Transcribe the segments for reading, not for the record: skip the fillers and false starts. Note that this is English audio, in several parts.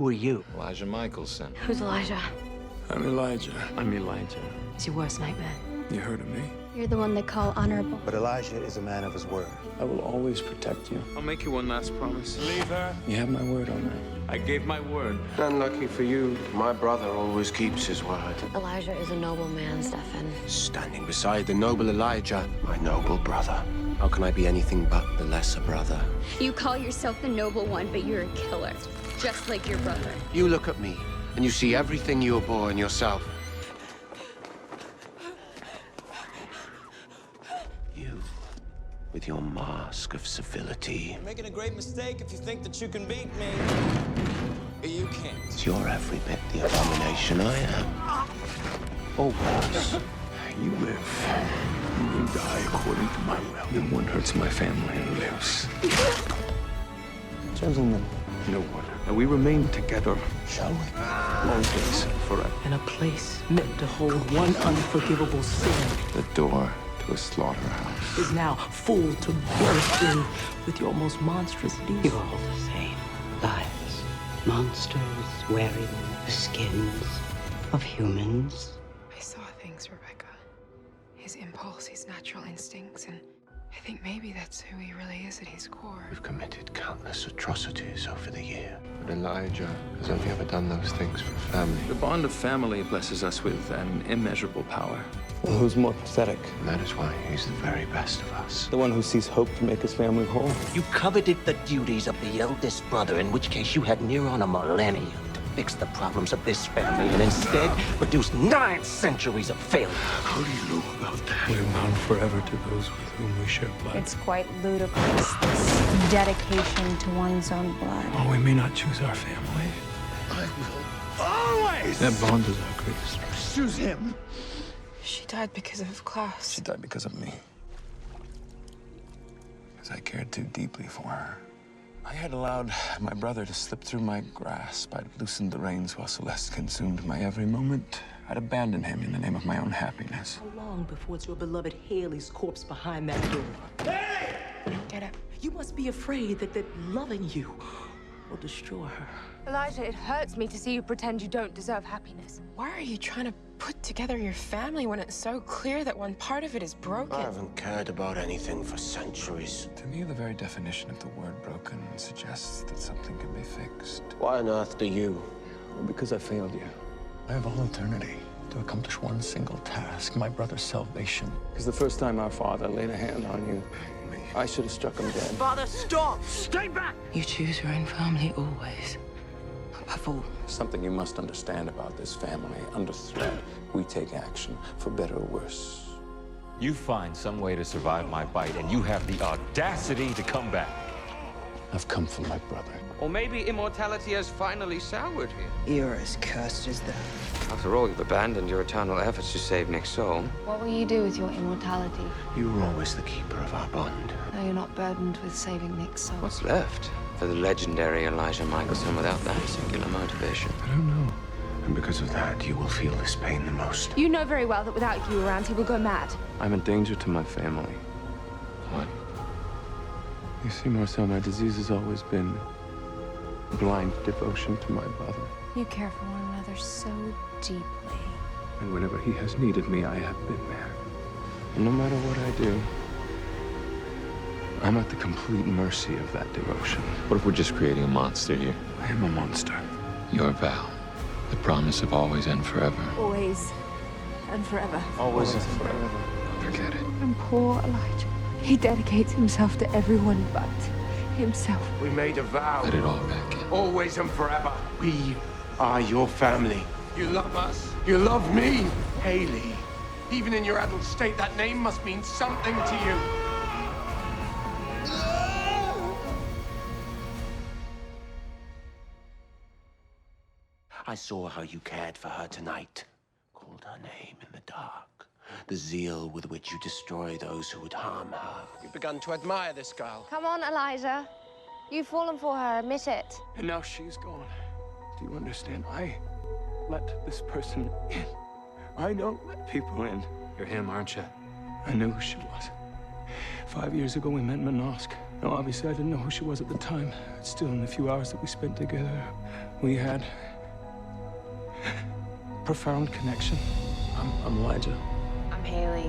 Who are you? Elijah Mikaelson. Who's Elijah? I'm Elijah. I'm Elijah. It's your worst nightmare. You heard of me? You're the one they call honorable. But Elijah is a man of his word. I will always protect you. I'll make you one last promise. Leave her. You have my word on that. I gave my word. Unlucky for you, my brother always keeps his word. Elijah is a noble man, Stefan. Standing beside the noble Elijah, my noble brother. How can I be anything but the lesser brother? You call yourself the noble one, but you're a killer. Just like your brother. You look at me, and you see everything you abhor in yourself. You, with your mask of civility. You're making a great mistake if you think that you can beat me. You can't. You're every bit the abomination I am. Or worse. You live. You die according to my will. Then one hurts my family and lives. Gentlemen, you know what? And we remain together, shall we? Always, forever. In a place meant to hold one unforgivable sin The door to a slaughterhouse. is now full to bursting with your most monstrous deeds. You're all the same. Liars. Monsters wearing the skins of humans. I saw things, Rebecca. His impulse, his natural instincts, and I think maybe that's who he really is at his core. We've committed countless atrocities over the year. But Elijah has only ever done those things for family. The bond of family blesses us with an immeasurable power. Well, who's more pathetic? And that is why he's the very best of us. The one who sees hope to make his family whole? You coveted the duties of the eldest brother, in which case you had near on a millennium to fix the problems of this family, and instead produced 9 centuries of failure. How do you know about that? We're bound forever to those with whom we share blood. It's quite ludicrous, this dedication to one's own blood. While we may not choose our family, I will always. That bond is our greatest strength. Choose him. She died because of Klaus. She died because of me. Because I cared too deeply for her. I had allowed my brother to slip through my grasp. I'd loosened the reins while Celeste consumed my every moment. I'd abandoned him in the name of my own happiness. How long before it's your beloved Hayley's corpse behind that door? Get up. You must be afraid that loving you will destroy her. Elijah, it hurts me to see you pretend you don't deserve happiness. Why are you trying to put together your family when it's so clear that one part of it is broken? I haven't cared about anything for centuries. To me, the very definition of the word broken suggests that something can be fixed. Why on earth do you? Well, because I failed you. I have all eternity to accomplish one single task, my brother's salvation. Because the first time our father laid a hand on you, I should have struck him dead. Father, stop! Stay back! You choose your own family always. Above all. Something you must understand about this family. Under threat, we take action, for better or worse. You find some way to survive my bite, and you have the audacity to come back. I've come for my brother. Or maybe immortality has finally soured you. You're as cursed as them. After all, you've abandoned your eternal efforts to save Nick's soul. What will you do with your immortality? You were always the keeper of our bond. Now you're not burdened with saving Nick's soul. What's left for the legendary Elijah Mikaelson without that singular motivation? I don't know. And because of that, you will feel this pain the most. You know very well that without you around, he will go mad. I'm a danger to my family. What? You see, Marcel, my disease has always been blind devotion to my brother. You care for one another so deeply. And whenever he has needed me, I have been there. And no matter what I do, I'm at the complete mercy of that devotion. What if we're just creating a monster here? I am a monster. Your vow. The promise of always and forever. Always and forever. Always and forever. Forget it. And poor Elijah. He dedicates himself to everyone but himself. We made a vow. Let it all back in. Always and forever. We are your family. You love us. You love me. Hayley. Even in your adult state, that name must mean something to you. I saw how you cared for her tonight. Called her name in the dark. The zeal with which you destroy those who would harm her. You've begun to admire this girl. Come on, Elijah. You've fallen for her, admit it. And now she's gone. Do you understand? I let this person in. I don't let people in. You're him, aren't you? I knew who she was. 5 years ago, we met in Manosque. Now, obviously, I didn't know who she was at the time. Still, in the few hours that we spent together, We had profound connection. I'm Elijah. I'm Hayley,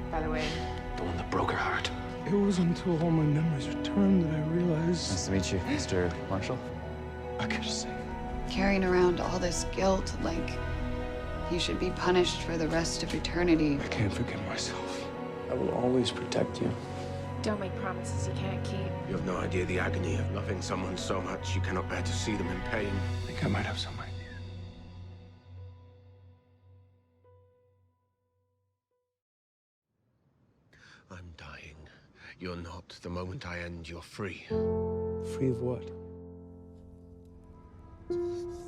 by the way. The one that broke her heart. It was until all my memories returned that I realized. Nice to meet you, Mr. Marshall. I could just say. Carrying around all this guilt, like you should be punished for the rest of eternity. I can't forgive myself. I will always protect you. Don't make promises you can't keep. You have no idea the agony of loving someone so much you cannot bear to see them in pain. I think I might have some idea. I'm dying. You're not. The moment I end, you're free. Free of what?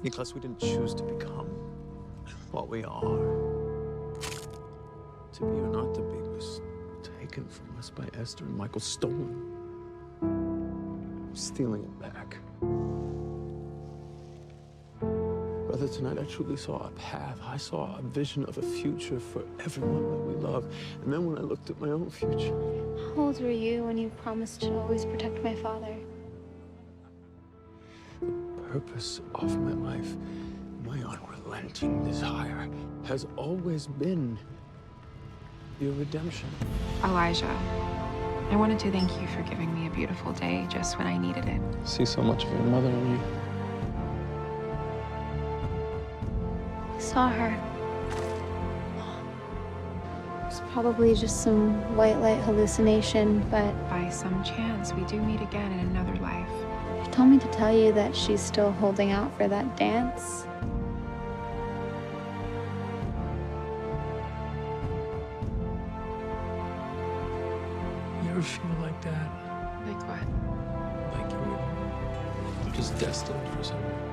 Nicholas, we didn't choose to become what we are. To be or not to be was taken from us by Esther and Michael, stolen. I'm stealing it back. Brother, tonight I truly saw a path. I saw a vision of a future for everyone that we love. And then when I looked at my own future... How old were you when you promised to always protect my father? The purpose of my life, my unrelenting desire, has always been your redemption. Elijah, I wanted to thank you for giving me a beautiful day just when I needed it. I see so much of your mother in you. I saw her. It's probably just some white light hallucination, but By some chance, we do meet again in another life. she told me to tell you that she's still holding out for that dance. You ever feel like that? Like what? Like you're just destined for something?